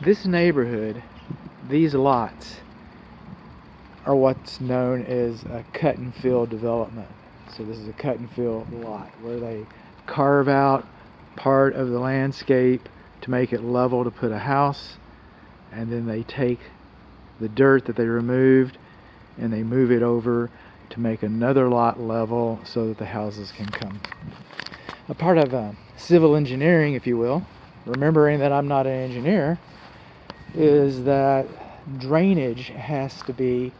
This neighborhood, these lots, are what's known as a cut and fill development. So this is a cut and fill lot where they carve out part of the landscape to make it level to put a house, and then they take the dirt that they removed and they move it over to make another lot level so that the houses can come. A part of civil engineering, if you will, remembering that I'm not an engineer, is that drainage has to be,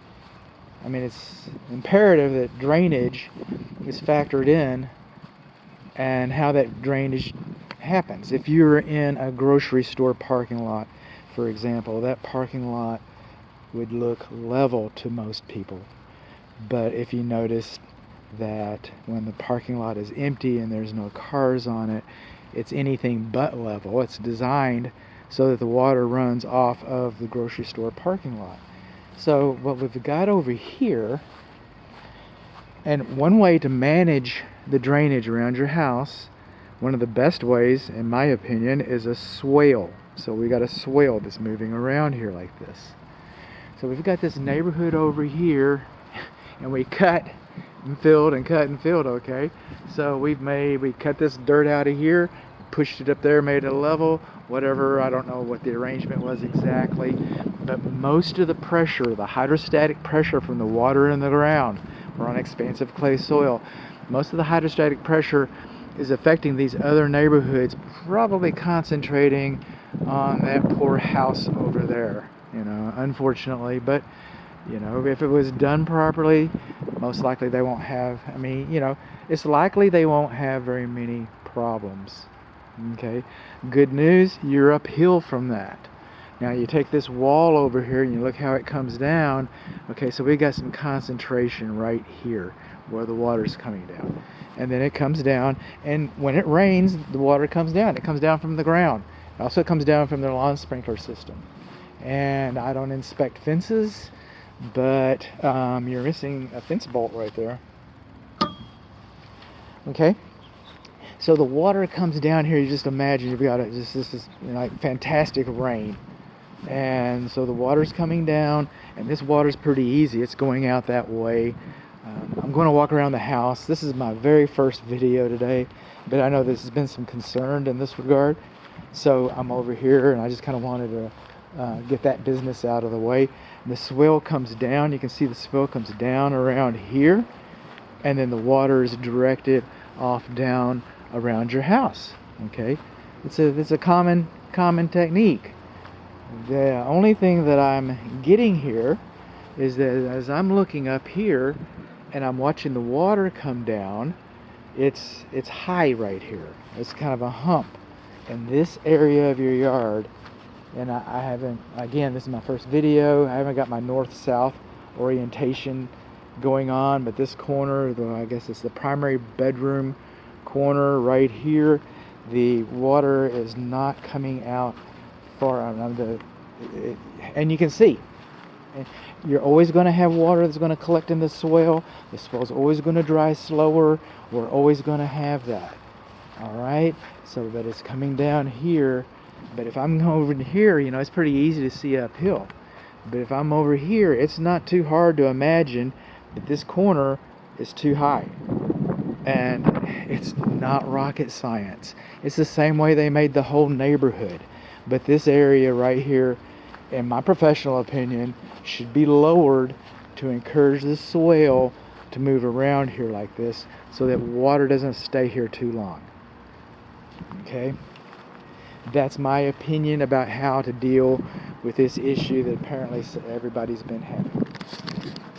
it's imperative that drainage is factored in and how that drainage happens. If you're in a grocery store parking lot, for example, that parking lot would look level to most people. But if you notice that when the parking lot is empty and there's no cars on it, it's anything but level. It's designed so that the water runs off of the grocery store parking lot. So what we've got over here, and one way to manage the drainage around your house, one of the best ways, in my opinion, is a swale. So we got a swale that's moving around here like this. So we've got this neighborhood over here, and we cut and filled and cut and filled, okay? So we cut this dirt out of here, pushed it up there, made it level, whatever, I don't know what the arrangement was exactly, but most of the pressure, the hydrostatic pressure from the water in the ground, we're on expansive clay soil, most of the hydrostatic pressure is affecting these other neighborhoods, probably concentrating on that poor house over there, unfortunately. But if it was done properly, most likely they won't have, it's likely they won't have very many problems. Okay, good news, you're uphill from that. Now you take this wall over here and you look how it comes down. Okay, so we got some concentration right here where the water's coming down, and then it comes down, and when it rains, the water comes down. It comes down from the ground. It also comes down from their lawn sprinkler system. And I don't inspect fences, but you're missing a fence bolt right there. Okay, so the water comes down here. You just imagine you've got this is like fantastic rain, and so the water's coming down, and this water's pretty easy. It's going out that way. I'm going to walk around the house. This is my very first video today, but I know there's been some concern in this regard, so I'm over here, and I just kind of wanted to get that business out of the way. And the swell comes down. You can see the swell comes down around here, and then the water is directed off down around your house. Okay, it's a common technique. The only thing that I'm getting here is that as I'm looking up here and I'm watching the water come down, it's high right here. It's kind of a hump in this area of your yard. And I haven't, again, this is my first video, I haven't got my north-south orientation going on, but this corner, I guess it's the primary bedroom corner right here, the water is not coming out far, and you can see, you're always going to have water that's going to collect in the soil. The soil's always going to dry slower. We're always going to have that. Alright, so that it's coming down here. But if I'm over here, it's pretty easy to see uphill. But if I'm over here, it's not too hard to imagine that this corner is too high. And it's not rocket science. It's the same way they made the whole neighborhood. But this area right here, in my professional opinion, should be lowered to encourage the soil to move around here like this so that water doesn't stay here too long. Okay? That's my opinion about how to deal with this issue that apparently everybody's been having.